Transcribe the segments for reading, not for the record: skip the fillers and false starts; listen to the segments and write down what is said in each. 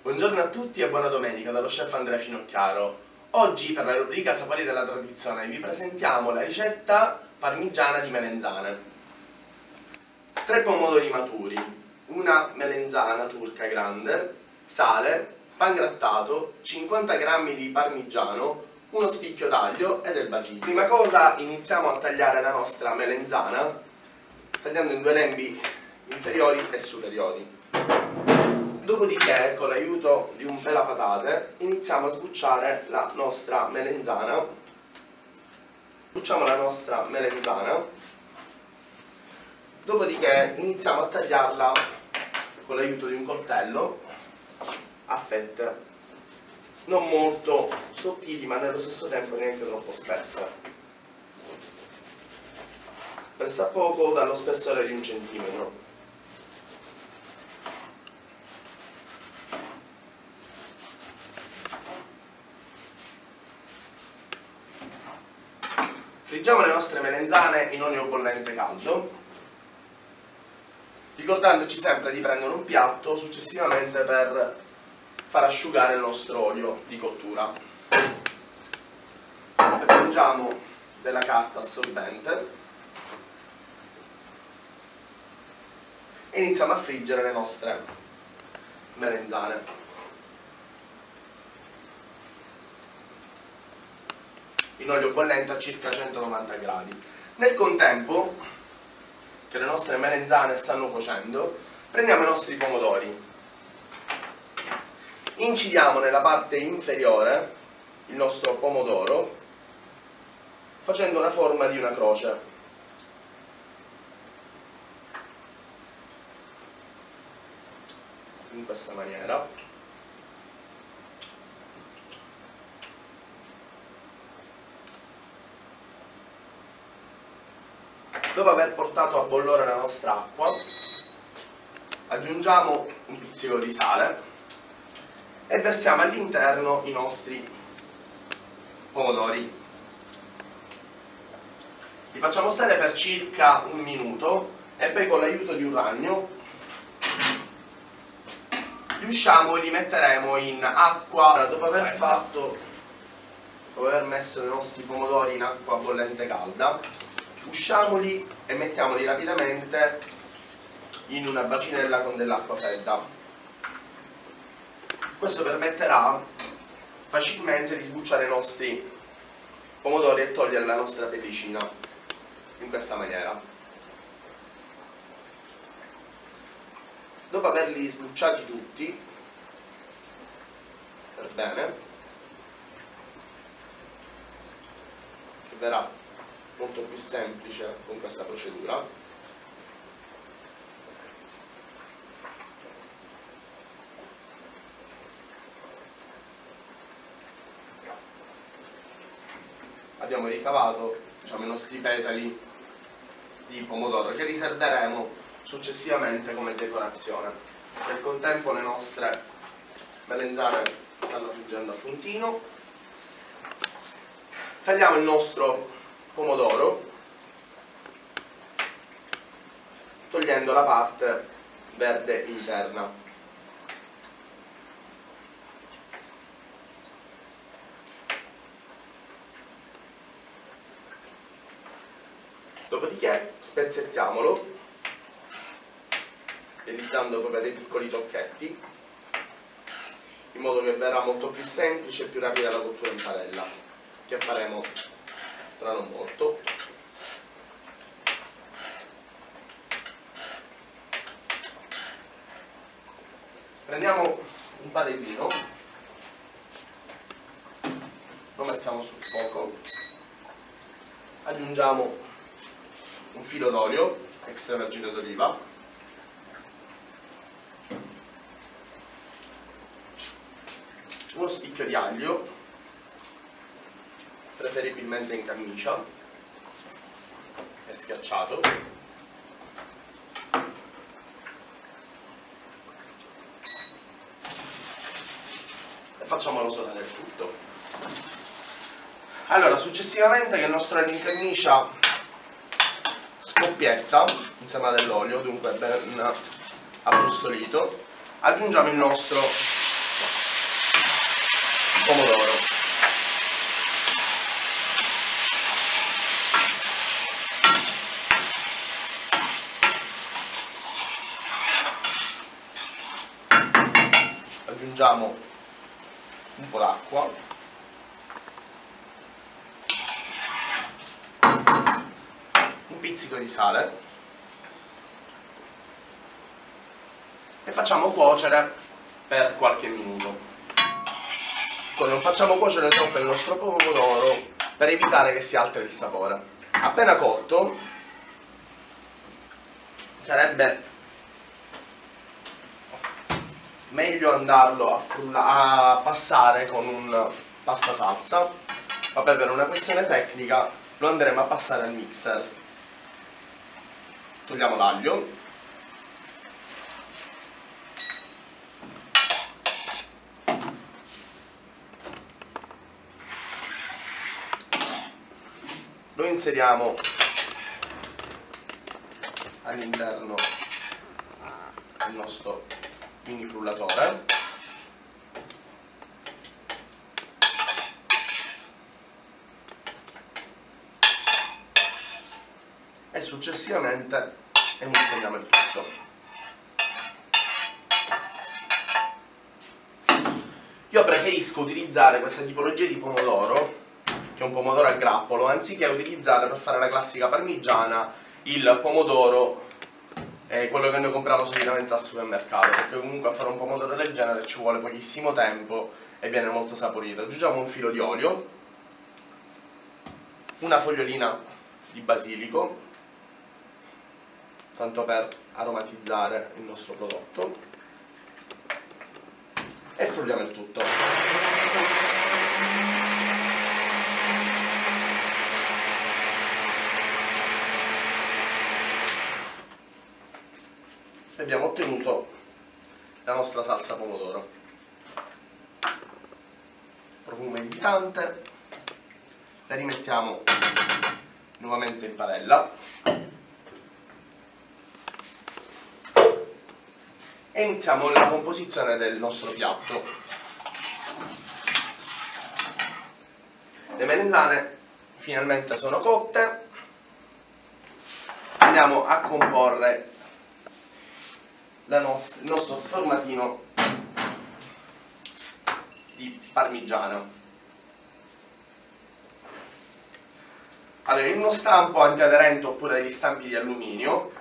Buongiorno a tutti e buona domenica dallo chef Andrea Finocchiaro. Oggi per la rubrica Sapori della tradizione vi presentiamo la ricetta parmigiana di melenzane. 3 pomodori maturi, una melenzana turca grande, sale, pangrattato, 50 g di parmigiano, uno spicchio d'aglio e del basilico. Prima cosa iniziamo a tagliare la nostra melenzana tagliando in 2 lembi inferiori e superiori. Dopodiché, con l'aiuto di un pelapatate, iniziamo a sbucciare la nostra melenzana. Sbucciamo la nostra melenzana, dopodiché iniziamo a tagliarla con l'aiuto di un coltello a fette, non molto sottili ma nello stesso tempo neanche troppo spesse, pressappoco dallo spessore di 1 centimetro. Friggiamo le nostre melenzane in olio bollente caldo, ricordandoci sempre di prendere un piatto successivamente per far asciugare il nostro olio di cottura. Aggiungiamo della carta assorbente e iniziamo a friggere le nostre melenzane. In olio bollente a circa 190 gradi. Nel contempo, che le nostre melenzane stanno cuocendo, prendiamo i nostri pomodori, incidiamo nella parte inferiore il nostro pomodoro facendo una forma di una croce. In questa maniera. Dopo aver portato a bollore la nostra acqua, aggiungiamo un pizzico di sale e versiamo all'interno i nostri pomodori. Li facciamo stare per circa 1 minuto e poi con l'aiuto di un ragno li usciamo e li metteremo in acqua. Dopo aver messo i nostri pomodori in acqua bollente calda, usciamoli e mettiamoli rapidamente in una bacinella con dell'acqua fredda. Questo permetterà facilmente di sbucciare i nostri pomodori e togliere la nostra pellicina, in questa maniera. Dopo averli sbucciati tutti, per bene, che verrà molto più semplice con questa procedura, abbiamo ricavato i nostri petali di pomodoro che riserveremo successivamente come decorazione. Nel contempo le nostre melenzane stanno friggendo a puntino. Tagliamo il nostro pomodoro togliendo la parte verde interna. Dopodiché spezzettiamolo realizzando proprio dei piccoli tocchetti in modo che verrà molto più semplice e più rapida la cottura in padella, che faremo tra non molto. Prendiamo un padellino, lo mettiamo sul fuoco, aggiungiamo un filo d'olio extravergine d'oliva, uno spicchio di aglio, preferibilmente in camicia e schiacciato, e facciamo rosolare il tutto. Allora, successivamente che il nostro aglio in camicia scoppietta insieme dell'olio, dunque ben abbrustolito, aggiungiamo il nostro pomodoro. Aggiungiamo un po' d'acqua, un pizzico di sale e facciamo cuocere per qualche minuto. Non facciamo cuocere troppo il nostro pomodoro per evitare che si alteri il sapore. Appena cotto sarebbe meglio andarlo a passare con un pasta salsa. Vabbè, per una questione tecnica lo andremo a passare al mixer. Togliamo l'aglio, lo inseriamo all'interno del nostro mini frullatore e successivamente emuliamo il tutto. Io preferisco utilizzare questa tipologia di pomodoro, che è un pomodoro a grappolo, anziché utilizzare per fare la classica parmigiana il pomodoro quello che noi compriamo solitamente al supermercato, perché comunque a fare un pomodoro del genere ci vuole pochissimo tempo e viene molto saporito. Aggiungiamo un filo di olio, una fogliolina di basilico, tanto per aromatizzare il nostro prodotto, e frulliamo il tutto. E abbiamo ottenuto la nostra salsa pomodoro. Profumo invitante, la rimettiamo nuovamente in padella e iniziamo la composizione del nostro piatto. Le melanzane finalmente sono cotte, andiamo a comporre il nostro sformatino di parmigiana. Allora, in uno stampo antiaderente oppure degli stampi di alluminio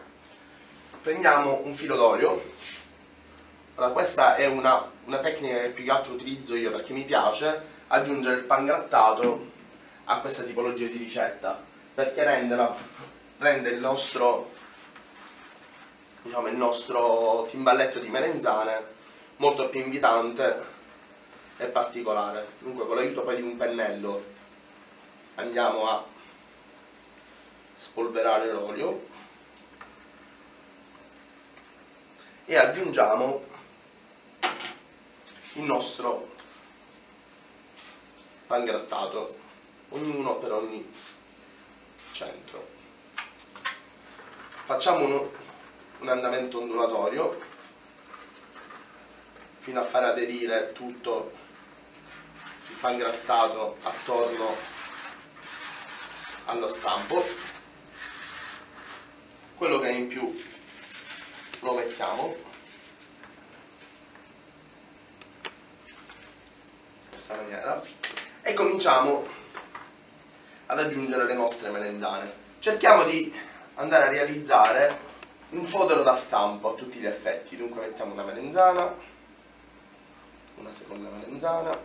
prendiamo un filo d'olio. Allora, questa è una tecnica che più che altro utilizzo io perché mi piace aggiungere il pangrattato a questa tipologia di ricetta, perché rende il nostro timballetto di melanzane molto più invitante e particolare. Dunque, con l'aiuto poi di un pennello andiamo a spolverare l'olio e aggiungiamo il nostro pangrattato, ognuno per ogni centro. Facciamo un andamento ondulatorio fino a far aderire tutto il pangrattato attorno allo stampo. Quello che è in più lo mettiamo in questa maniera e cominciamo ad aggiungere le nostre melanzane. Cerchiamo di andare a realizzare un fodero da stampo a tutti gli effetti. Dunque mettiamo una melanzana, una seconda melanzana,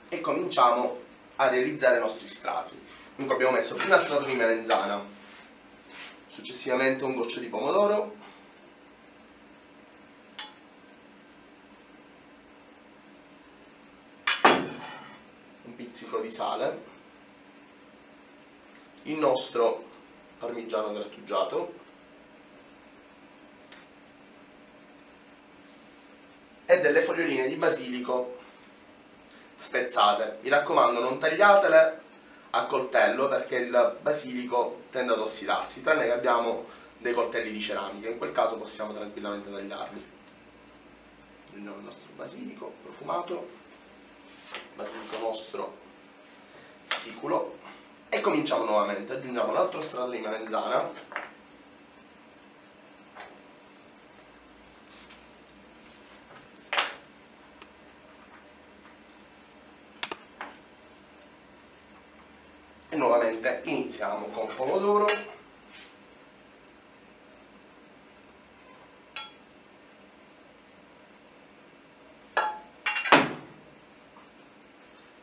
e cominciamo a realizzare i nostri strati. Dunque abbiamo messo prima strato di melanzana, successivamente un goccio di pomodoro, un pizzico di sale, il nostro parmigiano grattugiato e delle foglioline di basilico spezzate. Mi raccomando, non tagliatele a coltello perché il basilico tende ad ossidarsi, tranne che abbiamo dei coltelli di ceramica, in quel caso possiamo tranquillamente tagliarli. Prendiamo il nostro basilico profumato, basilico nostro siculo, e cominciamo nuovamente. Aggiungiamo l'altro strato di melenzana, e nuovamente iniziamo con pomodoro,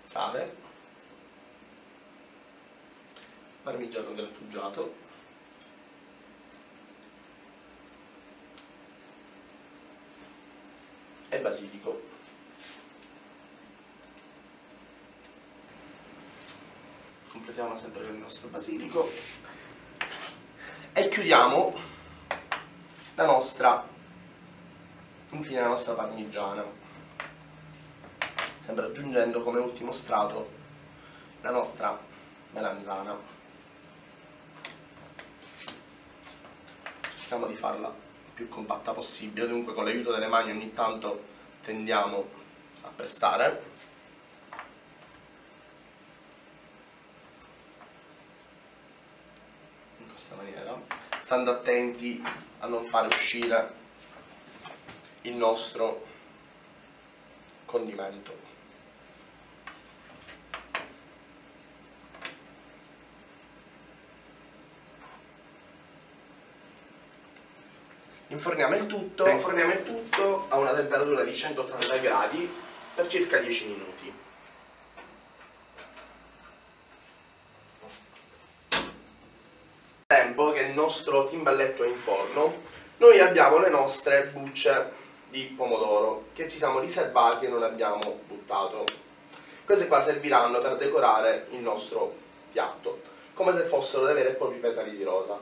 sale, parmigiano grattugiato, e basilico. Completiamo sempre con il nostro basilico e chiudiamo infine la nostra parmigiana, sempre aggiungendo come ultimo strato la nostra melanzana. Cerchiamo di farla il più compatta possibile, dunque con l'aiuto delle mani ogni tanto tendiamo a pressare. In questa maniera, stando attenti a non fare uscire il nostro condimento. Inforniamo il tutto a una temperatura di 180 gradi per circa 10 minuti. Tempo che il nostro timballetto è in forno, noi abbiamo le nostre bucce di pomodoro che ci siamo riservati e non abbiamo buttato. Queste qua serviranno per decorare il nostro piatto, come se fossero dei veri e propri petali di rosa.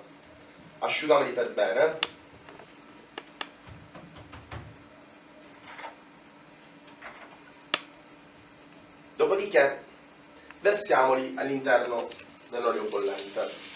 Asciugameli per bene. Dopodiché versiamoli all'interno dell'olio bollente.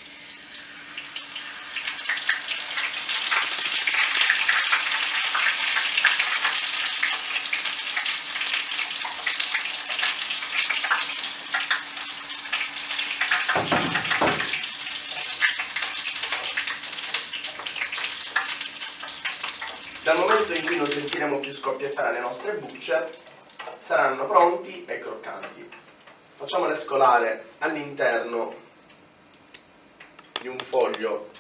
Dal momento in cui non sentiremo più scoppiettare le nostre bucce, saranno pronti e croccanti. Facciamole scolare all'interno di un foglio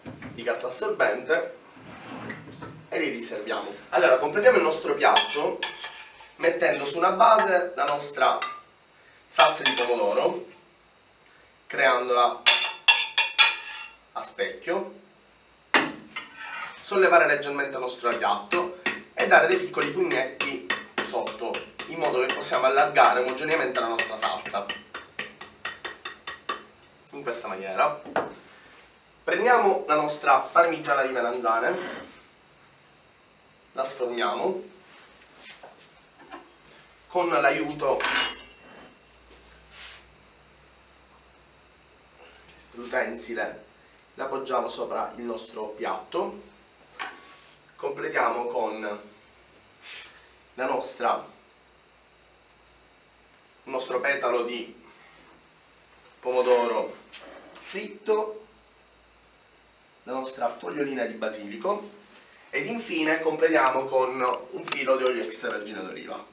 di carta assorbente e li riserviamo. Allora, completiamo il nostro piatto mettendo su una base la nostra salsa di pomodoro, creandola a specchio, sollevare leggermente il nostro piatto e dare dei piccoli pugnetti sotto, in modo che possiamo allargare omogeneamente la nostra salsa. In questa maniera. Prendiamo la nostra parmigiana di melanzane, la sformiamo con l'aiuto dell'utensile, la appoggiamo sopra il nostro piatto, completiamo con il nostro petalo di pomodoro fritto, la nostra fogliolina di basilico ed infine completiamo con un filo di olio extravergine d'oliva.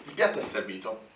Il piatto è servito.